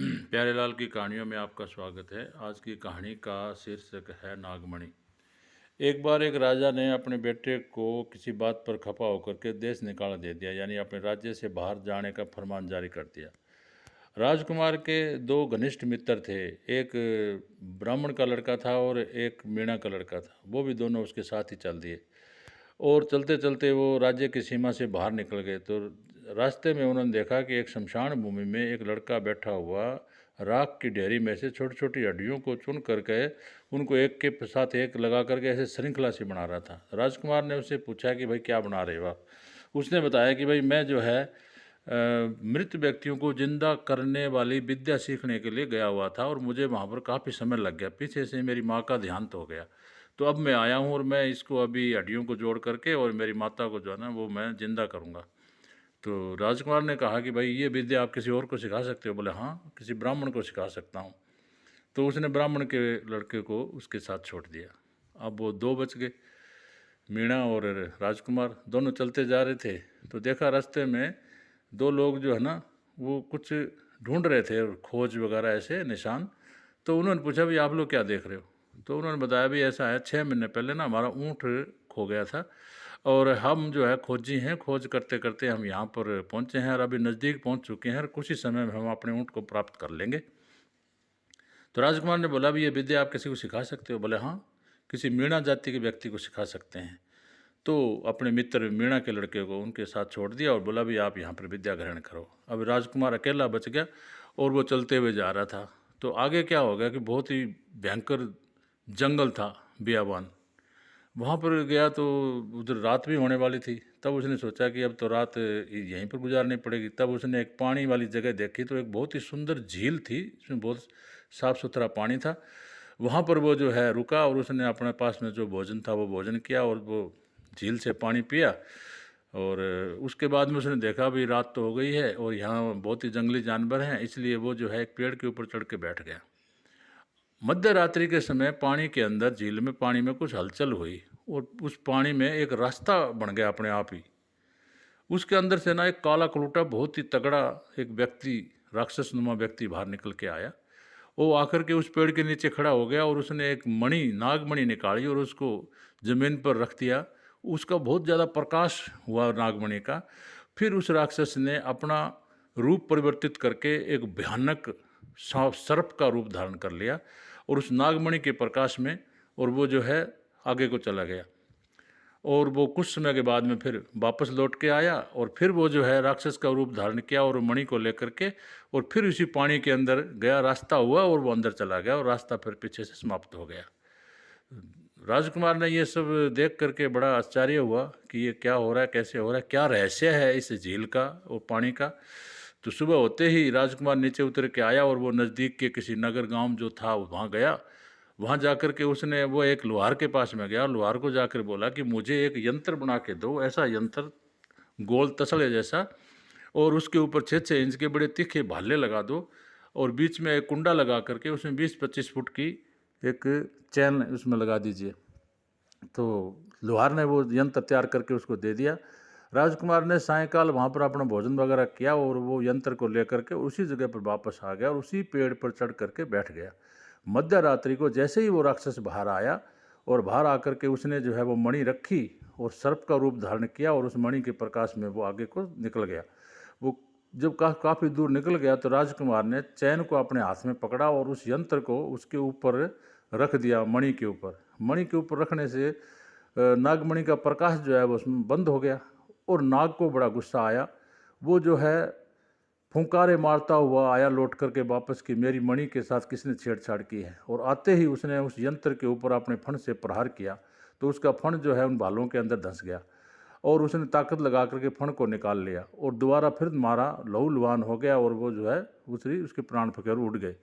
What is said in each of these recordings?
प्यारेलाल की कहानियों में आपका स्वागत है। आज की कहानी का शीर्षक है नागमणि। एक बार एक राजा ने अपने बेटे को किसी बात पर खपा होकर के देश निकाल दे दिया, यानी अपने राज्य से बाहर जाने का फरमान जारी कर दिया। राजकुमार के दो घनिष्ठ मित्र थे। एक ब्राह्मण का लड़का था और एक मीणा का लड़का था। वो भी दोनों उसके साथ ही चल दिए और चलते चलते वो राज्य की सीमा से बाहर निकल गए। तो रास्ते में उन्होंने देखा कि एक शमशान भूमि में एक लड़का बैठा हुआ राख की ढेरी में से छोटी छोटी हड्डियों को चुन करके उनको एक के साथ एक लगा करके ऐसे श्रृंखला सी बना रहा था। राजकुमार ने उससे पूछा कि भाई क्या बना रहे हो आप? उसने बताया कि भाई मैं जो है मृत व्यक्तियों को जिंदा करने वाली विद्या सीखने के लिए गया हुआ था और मुझे वहाँ पर काफ़ी समय लग गया। पीछे से मेरी माँ का देहांत हो गया, तो अब मैं आया हूँ और मैं इसको अभी हड्डियों को जोड़ करके और मेरी माता को जो है ना वो मैं जिंदा करूँगा। तो राजकुमार ने कहा कि भाई ये विद्या आप किसी और को सिखा सकते हो? बोले हाँ, किसी ब्राह्मण को सिखा सकता हूँ। तो उसने ब्राह्मण के लड़के को उसके साथ छोड़ दिया। अब वो दो बच गए, मीणा और राजकुमार दोनों चलते जा रहे थे। तो देखा रास्ते में दो लोग जो है ना वो कुछ ढूंढ रहे थे और खोज वगैरह ऐसे निशान। तो उन्होंने पूछा भाई आप लोग क्या देख रहे हो? तो उन्होंने बताया भी ऐसा है, 6 महीने पहले ना हमारा ऊँट खो गया था और हम जो है खोजी हैं, खोज करते करते हम यहाँ पर पहुँचे हैं और अभी नज़दीक पहुँच चुके हैं और कुछ ही समय में हम अपने ऊँट को प्राप्त कर लेंगे। तो राजकुमार ने बोला भी ये विद्या आप किसी को सिखा सकते हो? बोले हाँ, किसी मीणा जाति के व्यक्ति को सिखा सकते हैं। तो अपने मित्र मीणा के लड़के को उनके साथ छोड़ दिया और बोला भी आप यहाँ पर विद्या ग्रहण करो। अब राजकुमार अकेला बच गया और वो चलते हुए जा रहा था। तो आगे क्या हो गया कि बहुत ही भयंकर जंगल था, बियाबान। वहाँ पर गया तो उधर रात भी होने वाली थी। तब उसने सोचा कि अब तो रात यहीं पर गुजारनी पड़ेगी। तब उसने एक पानी वाली जगह देखी, तो एक बहुत ही सुंदर झील थी, इसमें बहुत साफ़ सुथरा पानी था। वहाँ पर वो जो है रुका और उसने अपने पास में जो भोजन था वो भोजन किया और वो झील से पानी पिया। और उसके बाद में उसने देखा भी रात तो हो गई है और यहाँ बहुत ही जंगली जानवर हैं, इसलिए वो जो है एक पेड़ के ऊपर चढ़ के बैठ गया। मध्य रात्रि के समय पानी के अंदर झील में पानी में कुछ हलचल हुई और उस पानी में एक रास्ता बन गया अपने आप ही। उसके अंदर से ना एक काला कलूटा बहुत ही तगड़ा एक व्यक्ति, राक्षस नुमा व्यक्ति बाहर निकल के आया। वो आकर के उस पेड़ के नीचे खड़ा हो गया और उसने एक मणि, नागमणि निकाली और उसको ज़मीन पर रख दिया। उसका बहुत ज़्यादा प्रकाश हुआ नागमणि का। फिर उस राक्षस ने अपना रूप परिवर्तित करके एक भयानक सांप सर्प का रूप धारण कर लिया और उस नागमणि के प्रकाश में और वो जो है आगे को चला गया। और वो कुछ समय के बाद में फिर वापस लौट के आया और फिर वो जो है राक्षस का रूप धारण किया और मणि को लेकर के और फिर उसी पानी के अंदर गया। रास्ता हुआ और वो अंदर चला गया और रास्ता फिर पीछे से समाप्त हो गया। राजकुमार ने ये सब देख करके बड़ा आश्चर्य हुआ कि ये क्या हो रहा है, कैसे हो रहा है, क्या रहस्य है इस झील का और पानी का। तो सुबह होते ही राजकुमार नीचे उतर के आया और वो नज़दीक के किसी नगर गांव जो था वहाँ गया। वहाँ जाकर के उसने वो एक लोहार के पास में गया, लोहार को जाकर बोला कि मुझे एक यंत्र बना के दो, ऐसा यंत्र गोल तसड़े जैसा, और उसके ऊपर 6-6 इंच के बड़े तीखे भाले लगा दो और बीच में एक कुंडा लगा करके उसमें 20-25 फुट की एक चैन उसमें लगा दीजिए। तो लोहार ने वो यंत्र तैयार करके उसको दे दिया। राजकुमार ने सायंकाल वहाँ पर अपना भोजन वगैरह किया और वो यंत्र को लेकर के उसी जगह पर वापस आ गया और उसी पेड़ पर चढ़ करके बैठ गया। मध्य रात्रि को जैसे ही वो राक्षस बाहर आया और बाहर आकर के उसने जो है वो मणि रखी और सर्प का रूप धारण किया और उस मणि के प्रकाश में वो आगे को निकल गया। वो जब काफ़ी दूर निकल गया तो राजकुमार ने चैन को अपने हाथ में पकड़ा और उस यंत्र को उसके ऊपर रख दिया, मणि के ऊपर। मणि के ऊपर रखने से नागमणि का प्रकाश जो है वो उसमें बंद हो गया और नाग को बड़ा गुस्सा आया। वो जो है फुंकारे मारता हुआ आया लौट करके वापस कि मेरी मणि के साथ किसने छेड़छाड़ की है। और आते ही उसने उस यंत्र के ऊपर अपने फण से प्रहार किया तो उसका फण जो है उन भालों के अंदर धंस गया और उसने ताकत लगा करके फण को निकाल लिया और दोबारा फिर मारा, लहूलुहान हो गया और वो जो है दूसरी उसके प्राण फकेर उड़ गए।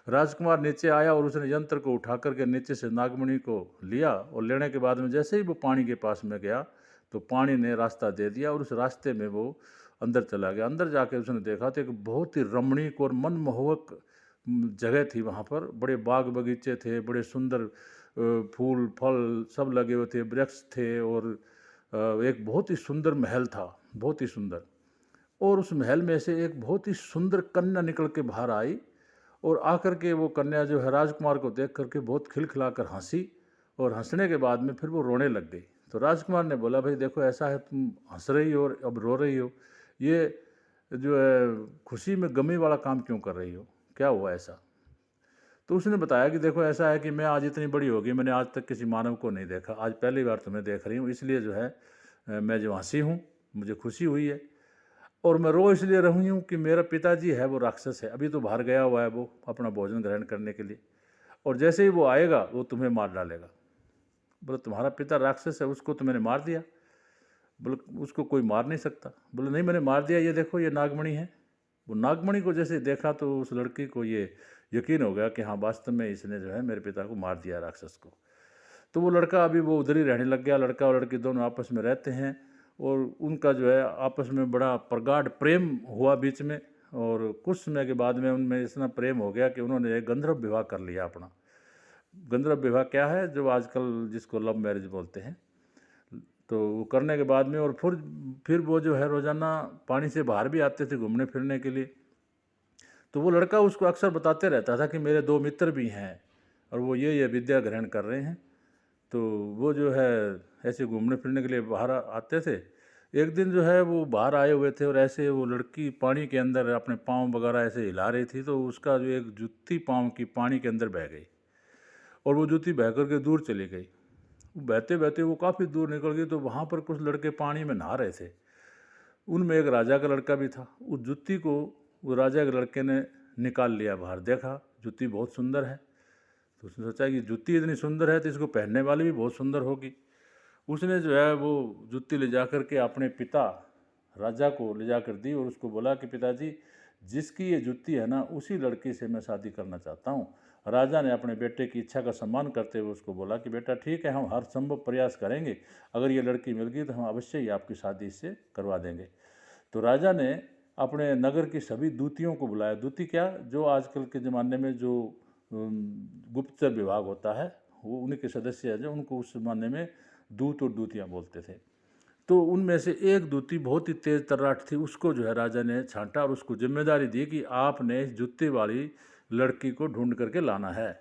राजकुमार नीचे आया और उसने यंत्र को उठा करके नीचे से नागमणि को लिया और लेने के बाद में जैसे ही वो पानी के पास में गया तो पानी ने रास्ता दे दिया और उस रास्ते में वो अंदर चला गया। अंदर जाके उसने देखा तो एक बहुत ही रमणीक और मनमोहक जगह थी। वहाँ पर बड़े बाग बगीचे थे, बड़े सुंदर फूल फल सब लगे हुए थे, वृक्ष थे और एक बहुत ही सुंदर महल था, बहुत ही सुंदर। और उस महल में से एक बहुत ही सुंदर कन्या निकल के बाहर आई और आकर के वो कन्या जो है राजकुमार को देख करके बहुत खिलखिलाकर हंसी, और हंसने के बाद में फिर वो रोने लग गई। तो राजकुमार ने बोला, भाई देखो ऐसा है, तुम हंस रही हो और अब रो रही हो, ये जो है खुशी में गमी वाला काम क्यों कर रही हो, क्या हुआ ऐसा? तो उसने बताया कि देखो ऐसा है कि मैं आज इतनी बड़ी हो गई, मैंने आज तक किसी मानव को नहीं देखा, आज पहली बार तुम्हें देख रही हूँ, इसलिए जो है मैं जो हंसी हूँ, मुझे खुशी हुई है। और मैं रो इसलिए रही हूँ कि मेरा पिताजी है वो राक्षस है, अभी तो बाहर गया हुआ है वो अपना भोजन ग्रहण करने के लिए, और जैसे ही वो आएगा वो तुम्हें मार डालेगा। बोले तुम्हारा पिता राक्षस है, उसको तो मैंने मार दिया। बोले उसको कोई मार नहीं सकता। बोले नहीं, मैंने मार दिया, ये देखो ये नागमणि है। वो नागमणि को जैसे देखा तो उस लड़की को ये यकीन हो गया कि हाँ वास्तव में इसने जो है मेरे पिता को मार दिया, राक्षस को। तो वो लड़का अभी वो उधर ही रहने लग गया। लड़का और लड़की दोनों आपस में रहते हैं, और उनका जो है आपस में बड़ा प्रगाढ़ प्रेम हुआ बीच में। और कुछ समय के बाद में उनमें इतना प्रेम हो गया कि उन्होंने एक गंधर्व विवाह कर लिया अपना। गंधर्व विवाह क्या है, जो आजकल जिसको लव मैरिज बोलते हैं। तो वो करने के बाद में और फिर वो जो है रोज़ाना पानी से बाहर भी आते थे घूमने फिरने के लिए। तो वो लड़का उसको अक्सर बताते रहता था कि मेरे दो मित्र भी हैं और वो ये विद्या ग्रहण कर रहे हैं। तो वो जो है ऐसे घूमने फिरने के लिए बाहर आते थे। एक दिन जो है वो बाहर आए हुए थे और ऐसे वो लड़की पानी के अंदर अपने पाँव वगैरह ऐसे हिला रही थी, तो उसका जो एक जुत्ती पाँव की पानी के अंदर बह गई, और वो जुत्ती बह कर के दूर चली गई। बहते बहते वो काफ़ी दूर निकल गई, तो वहाँ पर कुछ लड़के पानी में नहा रहे थे। उनमें एक राजा का लड़का भी था। उस जुत्ती को वो राजा के लड़के ने निकाल लिया बाहर, देखा जुत्ती बहुत सुंदर है। तो उसने सोचा कि जुत्ती इतनी सुंदर है तो इसको पहनने वाली भी बहुत सुंदर होगी। उसने जो है वो जुत्ती ले जा कर के अपने पिता राजा को ले जा कर दी और उसको बोला कि पिताजी, जिसकी ये जुत्ती है ना, उसी लड़की से मैं शादी करना चाहता हूँ। राजा ने अपने बेटे की इच्छा का सम्मान करते हुए उसको बोला कि बेटा ठीक है, हम हर संभव प्रयास करेंगे, अगर ये लड़की मिल गई तो हम अवश्य ही आपकी शादी इससे करवा देंगे। तो राजा ने अपने नगर की सभी दूतियों को बुलाया। दूती क्या, जो आजकल के ज़माने में जो गुप्तचर विभाग होता है, वो उन्हीं के सदस्य हैं, जो उनको उस ज़माने में दूत और दूतियाँ बोलते थे। तो उनमें से एक दूती बहुत ही तेज़ तर्राट थी, उसको जो है राजा ने छांटा और उसको जिम्मेदारी दी कि आपने इस जुत्ती वाली लड़की को ढूंढ करके लाना है।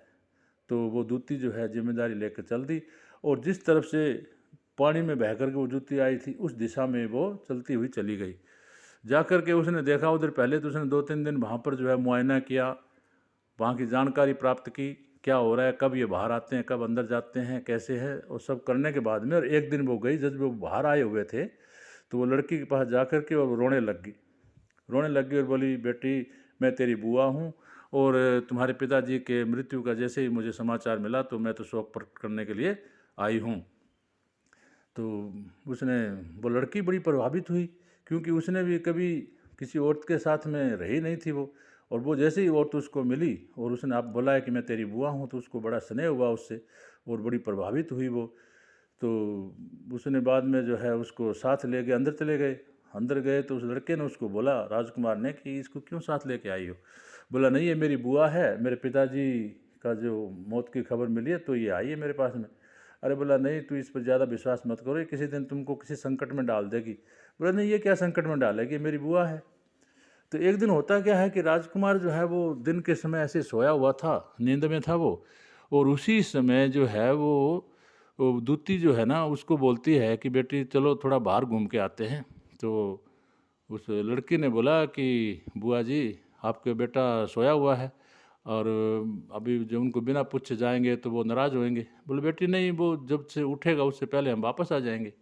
तो वो दूती जो है जिम्मेदारी लेकर चल दी, और जिस तरफ से पानी में बह कर के वो जुत्ती आई थी उस दिशा में वो चलती हुई चली गई। जा कर के उसने देखा उधर, पहले तो उसने 2-3 दिन वहाँ पर जो है मुआयना किया, वहाँ की जानकारी प्राप्त की, क्या हो रहा है, कब ये बाहर आते हैं, कब अंदर जाते हैं, कैसे है, और सब करने के बाद में और एक दिन वो गई, जब वो बाहर आए हुए थे तो वो लड़की के पास जा कर के और रोने लग गई। रोने लग गई और बोली, बेटी मैं तेरी बुआ हूँ, और तुम्हारे पिताजी के मृत्यु का जैसे ही मुझे समाचार मिला तो मैं तो शोक प्रकट करने के लिए आई हूँ। तो उसने, वो लड़की बड़ी प्रभावित हुई, क्योंकि उसने भी कभी किसी औरत के साथ में रही नहीं थी वो। और वो जैसे ही औरत उसको मिली और उसने आप बुलाया कि मैं तेरी बुआ हूँ, तो उसको बड़ा स्नेह हुआ उससे और बड़ी प्रभावित हुई वो। तो उसने बाद में जो है उसको साथ ले गए, अंदर चले गए। अंदर गए तो उस लड़के ने उसको बोला, राजकुमार ने, कि इसको क्यों साथ लेके आई हो? बोला नहीं, ये मेरी बुआ है, मेरे पिताजी का जो मौत की खबर मिली है तो ये आई है मेरे पास में। अरे बोला नहीं, तू इस पर ज़्यादा विश्वास मत करो, ये किसी दिन तुमको किसी संकट में डाल देगी। बोला नहीं, ये क्या संकट में डालेगी, मेरी बुआ है। तो एक दिन होता क्या है कि राजकुमार जो है वो दिन के समय ऐसे सोया हुआ था, नींद में था वो, और उसी समय जो है वो दूती जो है ना उसको बोलती है कि बेटी चलो थोड़ा बाहर घूम के आते हैं। तो उस लड़की ने बोला कि बुआ जी, आपके बेटा सोया हुआ है और अभी जो उनको बिना पूछे जाएंगे तो वो नाराज़ होंगे। बोले बेटी नहीं, वो जब से उठेगा उससे पहले हम वापस आ जाएंगे।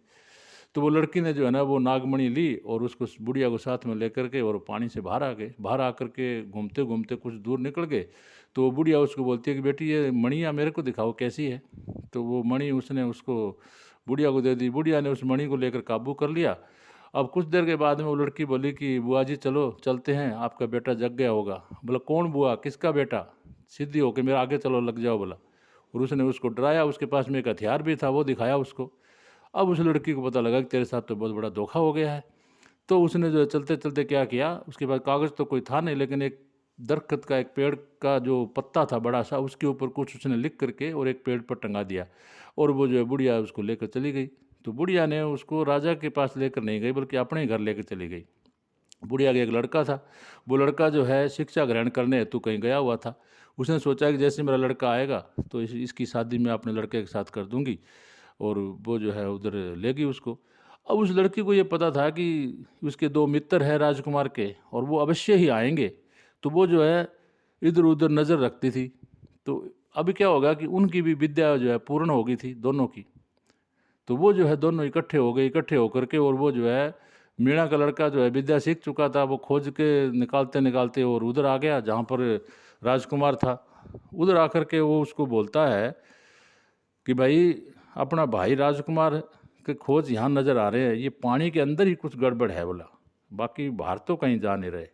तो वो लड़की ने जो है ना वो नागमणि ली और उसको बुढ़िया को साथ में लेकर के और पानी से बाहर आ गए। बाहर आकर के घूमते घूमते कुछ दूर निकल गए, तो वो बुढ़िया उसको बोलती है कि बेटी ये मणियाँ मेरे को दिखाओ कैसी है। तो वो मणि उसने उसको बुढ़िया को दे दी। बुढ़िया ने उस मणि को लेकर काबू कर लिया। अब कुछ देर के बाद में वो लड़की बोली कि बुआ जी चलो चलते हैं, आपका बेटा जग गया होगा। बोला कौन बुआ, किसका बेटा? सीधी होकर मेरे आगे चलो, लग जाओ बोला। और उसने उसको डराया, उसके पास में एक हथियार भी था वो दिखाया उसको। अब उस लड़की को पता लगा कि तेरे साथ तो बहुत बड़ा धोखा हो गया है। तो उसने जो है चलते चलते क्या किया, उसके बाद कागज़ तो कोई था नहीं, लेकिन एक दरख्त का, एक पेड़ का जो पत्ता था बड़ा सा, उसके ऊपर कुछ उसने लिख करके और एक पेड़ पर टंगा दिया, और वो जो है बुढ़िया उसको लेकर चली गई। तो बुढ़िया ने उसको राजा के पास लेकर नहीं गई बल्कि अपने ही घर लेकर चली गई। बुढ़िया का एक लड़का था। वो लड़का जो है शिक्षा ग्रहण करने हेतु कहीं गया हुआ था। उसने सोचा कि जैसे मेरा लड़का आएगा तो इसकी शादी मैं अपने लड़के के साथ कर दूंगी, और वो जो है उधर लेगी उसको। अब उस लड़की को ये पता था कि उसके दो मित्र हैं राजकुमार के, और वो अवश्य ही आएंगे। तो वो जो है इधर उधर नज़र रखती थी। तो अभी क्या होगा कि उनकी भी विद्या जो है पूर्ण हो गई थी दोनों की। तो वो जो है दोनों इकट्ठे हो गए, इकट्ठे होकर के, और वो जो है मीणा का लड़का जो है विद्या सीख चुका था, वो खोज के निकालते निकालते और उधर आ गया जहाँ पर राजकुमार था। उधर आकर के वो उसको बोलता है कि भाई, अपना भाई राजकुमार के खोज यहाँ नज़र आ रहे हैं, ये पानी के अंदर ही कुछ गड़बड़ है बोला, बाकी बाहर तो कहीं जा नहीं रहे।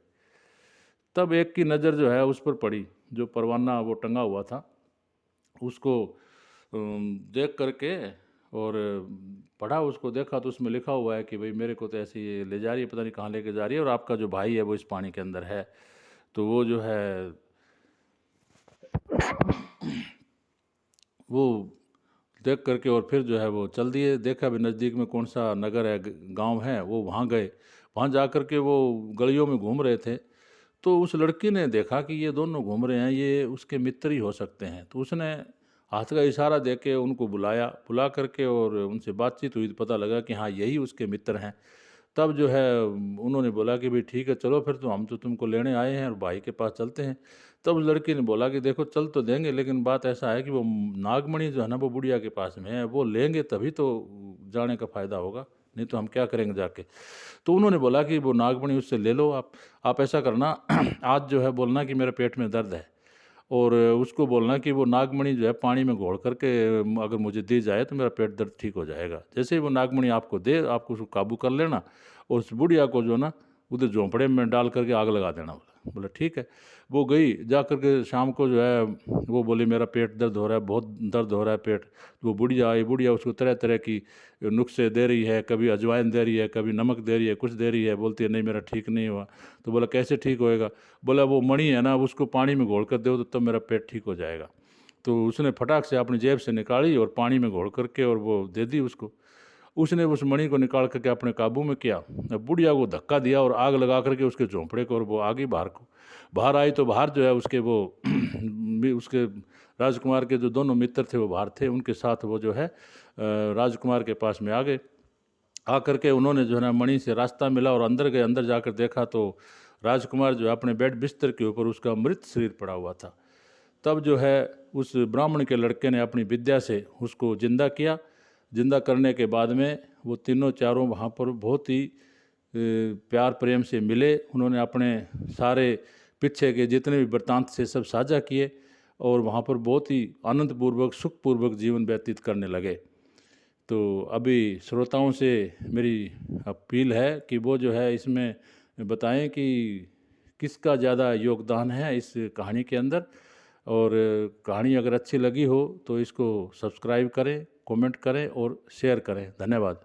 तब एक की नज़र जो है उस पर पड़ी, जो परवाना वो टंगा हुआ था उसको देख करके, और पढ़ा, उसको देखा तो उसमें लिखा हुआ है कि भाई मेरे को तो ऐसे ये ले जा रही है, पता नहीं कहाँ लेके जा रही है, और आपका जो भाई है वो इस पानी के अंदर है। तो वो जो है वो देख करके और फिर जो है वो चल दिए। देखा भी नज़दीक में कौन सा नगर है, गांव है, वो वहाँ गए। वहाँ जा कर के वो गलियों में घूम रहे थे। तो उस लड़की ने देखा कि ये दोनों घूम रहे हैं, ये उसके मित्र ही हो सकते हैं। तो उसने हाथ का इशारा दे के उनको बुलाया, बुला करके और उनसे बातचीत हुई, तो पता लगा कि हाँ यही उसके मित्र हैं। तब जो है उन्होंने बोला कि भाई ठीक है चलो फिर, तो हम तो तुमको लेने आए हैं और भाई के पास चलते हैं। तब उस लड़की ने बोला कि देखो चल तो देंगे, लेकिन बात ऐसा है कि वो नागमणि जो है ना वो बुढ़िया के पास में है, वो लेंगे तभी तो जाने का फ़ायदा होगा, नहीं तो हम क्या करेंगे जाके। तो उन्होंने बोला कि वो नागमणि उससे ले लो आप ऐसा करना आज जो है बोलना कि मेरे पेट में दर्द है, और उसको बोलना कि वो नागमणि जो है पानी में घोल करके अगर मुझे दी जाए तो मेरा पेट दर्द ठीक हो जाएगा। जैसे ही वो नागमणि आपको दे, आपको उसको काबू कर लेना, और उस बुढ़िया को जो ना उधर झोंपड़े में डाल करके आग लगा देना। बोला ठीक है। वो गई, जा करके शाम को जो है वो बोली मेरा पेट दर्द हो रहा है, बहुत दर्द हो रहा है पेट। तो वो बुढ़िया आई, बुढ़िया उसको तरह तरह की नुस्खे दे रही है, कभी अजवाइन दे रही है, कभी नमक दे रही है, कुछ दे रही है, बोलती है नहीं मेरा ठीक नहीं हुआ। तो बोला कैसे ठीक होएगा? बोला वो मणि है ना, उसको पानी में घोल कर दो तो तब मेरा पेट ठीक हो जाएगा। तो उसने फटाक से अपनी जेब से निकाली और पानी में घोल करके और वो दे दी उसको। उसने उस मणि को निकाल करके अपने काबू में किया। अब बुढ़िया को धक्का दिया और आग लगा करके उसके झोंपड़े को, और वो आ गई बाहर को। बाहर आई तो बाहर जो है उसके वो उसके राजकुमार के जो दोनों मित्र थे वो बाहर थे, उनके साथ वो जो है राजकुमार के पास में आ गए। आ करके उन्होंने जो है ना मणि से रास्ता मिला और अंदर गए। अंदर जाकर देखा तो राजकुमार जो है अपने बेड बिस्तर के ऊपर उसका मृत शरीर पड़ा हुआ था। तब जो है उस ब्राह्मण के लड़के ने अपनी विद्या से उसको जिंदा किया। जिंदा करने के बाद में वो तीनों चारों वहाँ पर बहुत ही प्यार प्रेम से मिले। उन्होंने अपने सारे पीछे के जितने भी वृत्तांत से सब साझा किए, और वहाँ पर बहुत ही आनंदपूर्वक सुखपूर्वक जीवन व्यतीत करने लगे। तो अभी श्रोताओं से मेरी अपील है कि वो जो है इसमें बताएं कि किसका ज़्यादा योगदान है इस कहानी के अंदर। और कहानी अगर अच्छी लगी हो तो इसको सब्सक्राइब करें, कमेंट करें और शेयर करें। धन्यवाद।